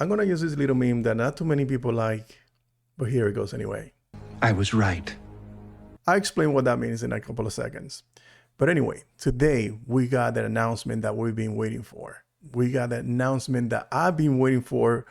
I'm going to use this little meme that not too many people like, but here it goes anyway. I was right. I'll explain what that means in a couple of seconds. But anyway, today we got that announcement that we've been waiting for. We got that announcement that I've been waiting for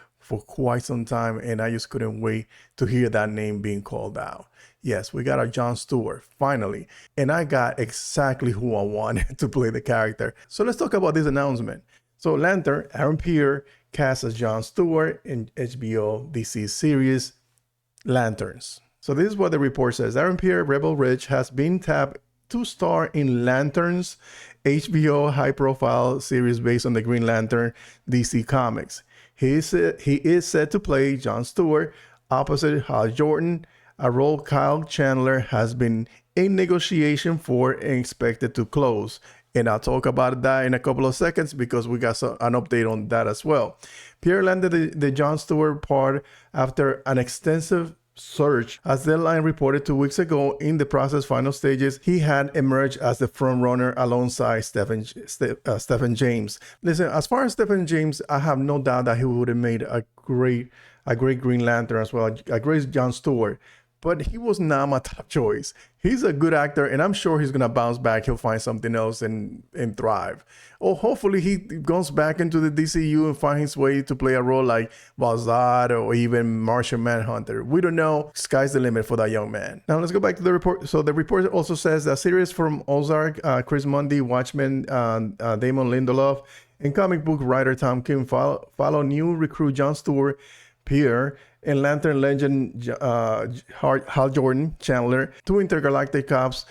quite some time, and I just couldn't wait to hear that name being called out. Yes, we got our John Stewart, finally. And I got exactly who I wanted to play the character. So let's talk about this announcement. So Lantern, Aaron Pierre, cast as John Stewart in HBO DC series Lanterns. So this is what the report says. Aaron Pierre, Rebel Ridge, has been tapped to star in Lanterns, HBO high-profile series based on the Green Lantern DC comics. He is set to play John Stewart opposite Hal Jordan, a role Kyle Chandler has been in negotiation for and expected to close. And I'll talk about that in a couple of seconds because we got an update on that as well. Pierre landed the John Stewart part after an extensive search. As Deadline reported 2 weeks ago, in the process final stages, he had emerged as the front runner alongside Stephen James. Listen, as far as Stephen James, I have no doubt that he would have made a great Green Lantern as well, a great John Stewart. But he was not my top choice. He's a good actor, and I'm sure he's gonna bounce back. He'll find something else and thrive. Or hopefully he goes back into the DCU and find his way to play a role like Balzad or even Martian Manhunter. We don't know. Sky's the limit for that young man. Now let's go back to the report. So the report also says that series from Ozark, Chris Mundy, Watchmen, Damon Lindelof, and comic book writer Tom King follow new recruit John Stewart, Pierre, and Lantern legend Hal Jordan, Chandler, two intergalactic cops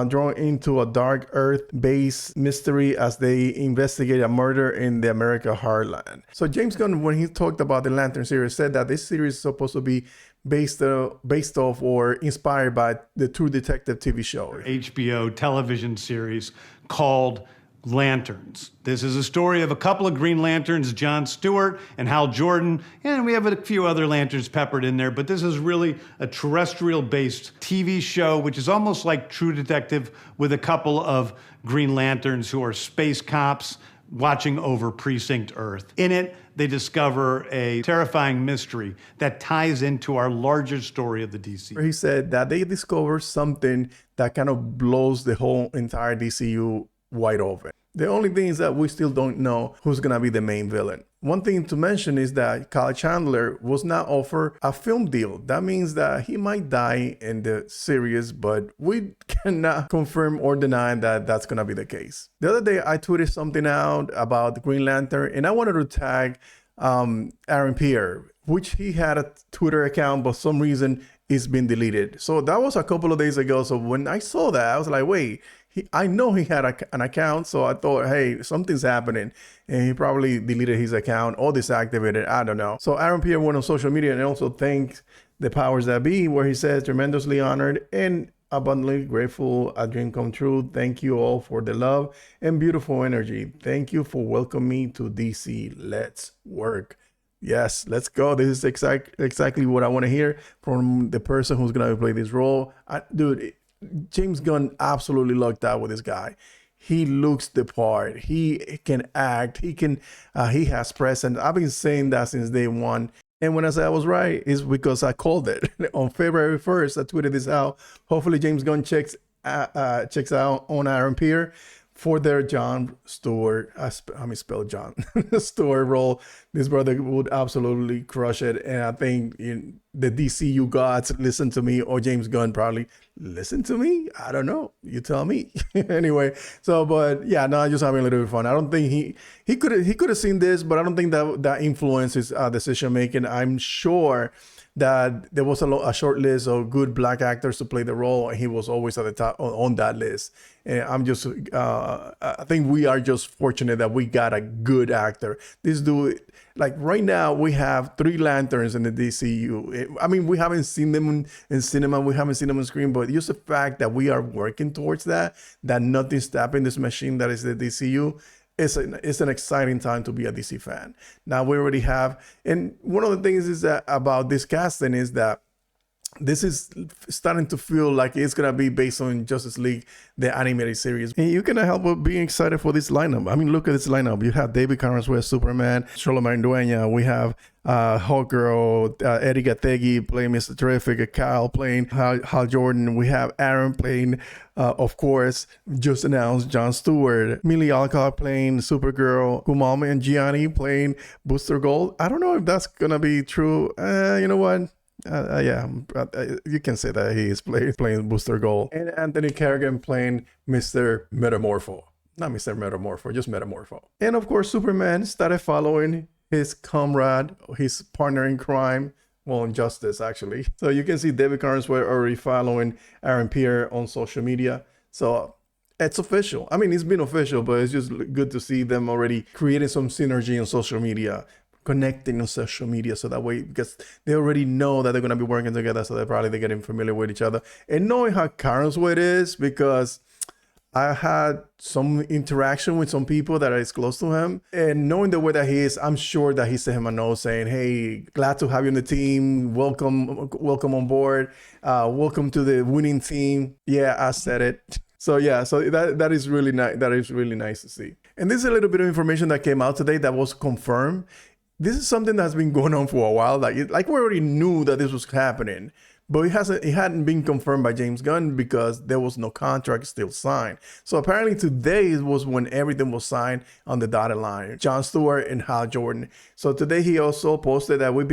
drawn into a dark Earth-based mystery as they investigate a murder in the America heartland. So James Gunn, when he talked about the Lantern series, said that this series is supposed to be based off or inspired by the True Detective TV show. HBO television series called Lanterns. This is a story of a couple of Green Lanterns, John Stewart and Hal Jordan, and we have a few other lanterns peppered in there, but this is really a terrestrial-based TV show, which is almost like True Detective with a couple of Green Lanterns who are space cops watching over Precinct Earth. In it, they discover a terrifying mystery that ties into our larger story of the DC. He said that they discover something that kind of blows the whole entire DCU wide open. The only thing is that we still don't know who's gonna be the main villain. One thing to mention is that Kyle Chandler was not offered a film deal. That means that he might die in the series, but we cannot confirm or deny that that's gonna be the case. The other day, I tweeted something out about the Green Lantern, and I wanted to tag Aaron Pierre, which he had a Twitter account, but for some reason it's been deleted. So that was a couple of days ago. So when I saw that, I was like, wait, I know he had an account, so I thought, hey, something's happening. And he probably deleted his account or deactivated, I don't know. So Aaron Pierre went on social media and also thanked the powers that be, where he says, tremendously honored and abundantly grateful, a dream come true. Thank you all for the love and beautiful energy. Thank you for welcoming me to DC. Let's work. Yes, let's go. This is exactly what I want to hear from the person who's going to play this role. Dude, James Gunn absolutely lucked out with this guy. He looks the part. He can act. He has presence. I've been saying that since day one. And when I say I was right, it's because I called it. On February 1st, I tweeted this out. Hopefully James Gunn checks out on Aaron Pierre for their John Stewart, spell John Stewart role. This brother would absolutely crush it. And I think the DCU gods listen to me, or James Gunn probably listen to me. I don't know. You tell me. Anyway, so, but yeah, no, just having a little bit of fun. I don't think he could have seen this, but I don't think that influences decision making. I'm sure that there was a short list of good black actors to play the role, and he was always at the top on that list. And I'm just, I think we are just fortunate that we got a good actor. This dude, like right now, we have 3 Lanterns in the DCU. I mean, we haven't seen them in cinema, we haven't seen them on screen, but just the fact that we are working towards that nothing's stopping this machine that is the DCU. It's an exciting time to be a DC fan. Now we already have, and one of the things is that about this casting is that this is starting to feel like it's gonna be based on Justice League, the animated series. And you cannot help but being excited for this lineup. I mean, look at this lineup. You have David Cameron as Superman, Charlamagne Dueña. We have Hawkgirl, Eddie Gattegi playing Mr. Terrific, Kyle playing Hal Jordan. We have Aaron playing, of course, just announced John Stewart, Millie Alcott playing Supergirl, Kumail Nanjiani playing Booster Gold. I don't know if that's gonna be true. You know what? You can say that he is playing Booster Gold. And Anthony Carrigan playing Mr. Metamorpho. Not Mr. Metamorpho, just Metamorpho. And of course, Superman started following his comrade, his partner in crime, well, in justice, actually. So you can see David Cameron already following Aaron Pierre on social media. So it's official. I mean, it's been official, but it's just good to see them already creating some synergy on social media, connecting on social media, so that way, because they already know that they're going to be working together, so they're getting familiar with each other. And knowing how Karen's way it is, because I had some interaction with some people that is close to him, and knowing the way that he is, I'm sure that he sent him a note saying, hey, glad to have you on the team. Welcome on board. Welcome to the winning team. Yeah, I said it. So yeah, so that is really nice. That is really nice to see. And this is a little bit of information that came out today that was confirmed. This is something that's been going on for a while. Like we already knew that this was happening, but it hadn't been confirmed by James Gunn because there was no contract still signed. So apparently today was when everything was signed on the dotted line. John Stewart and Hal Jordan. So today he also posted that you've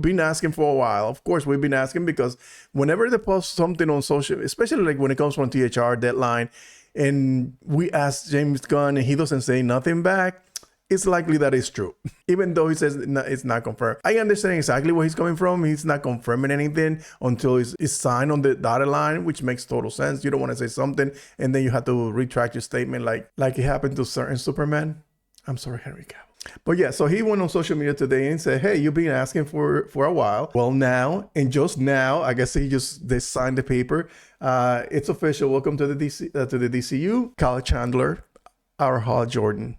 been asking for a while. Of course, we've been asking because whenever they post something on social, especially like when it comes from THR Deadline, and we ask James Gunn and he doesn't say nothing back, it's likely that it's true, even though he says it's not confirmed. I understand exactly where he's coming from. He's not confirming anything until it's signed on the dotted line, which makes total sense. You don't want to say something and then you have to retract your statement like it happened to certain Superman. I'm sorry, Henry Cavill. But yeah, so he went on social media today and said, hey, you've been asking for a while. Well, now, and just now, I guess they signed the paper. It's official. Welcome to the DCU. Kyle Chandler, our Hal Jordan.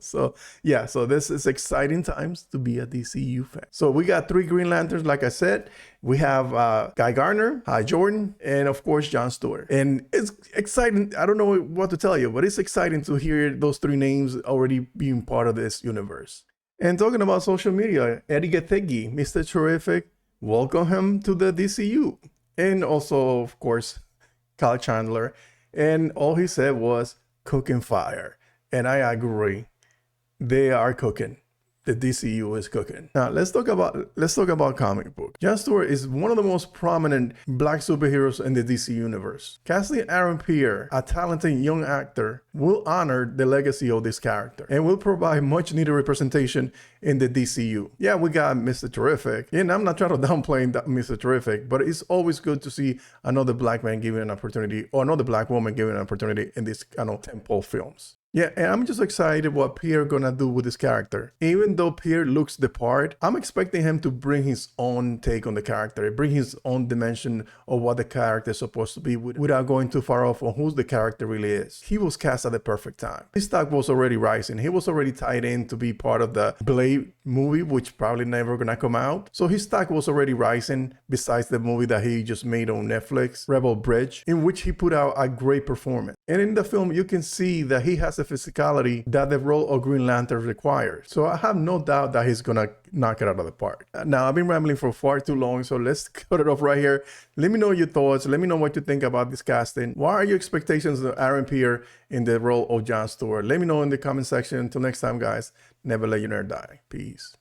So yeah, so this is exciting times to be a DCU fan. So we got 3 Green Lanterns, like I said. We have Guy Gardner, Hal Jordan, and of course John Stewart. And it's exciting. I don't know what to tell you, but it's exciting to hear those 3 names already being part of this universe. And talking about social media, Eddie Gattegi, Mr. Terrific, welcome him to the DCU. And also, of course, Kyle Chandler. And all he said was cooking fire. And I agree. They are cooking. The DCU is cooking. Now let's talk about comic book. John Stewart is one of the most prominent black superheroes in the DC universe. Casting Aaron Pierre, a talented young actor, will honor the legacy of this character and will provide much needed representation in the DCU. Yeah, we got Mr. Terrific, and I'm not trying to downplay Mr. Terrific, but it's always good to see another black man given an opportunity, or another black woman given an opportunity in these kind of tentpole films. Yeah, and I'm just excited what Pierre gonna do with this character. Even though Pierre looks the part, I'm expecting him to bring his own take on the character, bring his own dimension of what the character is supposed to be without going too far off on who the character really is. He was cast at the perfect time. His stock was already rising. He was already tied in to be part of the Blade movie, which probably never gonna come out. So his stock was already rising, besides the movie that he just made on Netflix, Rebel Bridge, in which he put out a great performance. And in the film, you can see that he has a physicality that the role of Green Lantern requires. So I have no doubt that he's gonna knock it out of the park. Now, I've been rambling for far too long, so let's cut it off right here. Let me know your thoughts. Let me know what you think about this casting. What are your expectations of Aaron Pierre in the role of John Stewart? Let me know in the comment section. Until next time, guys, never let your nerd die. Peace.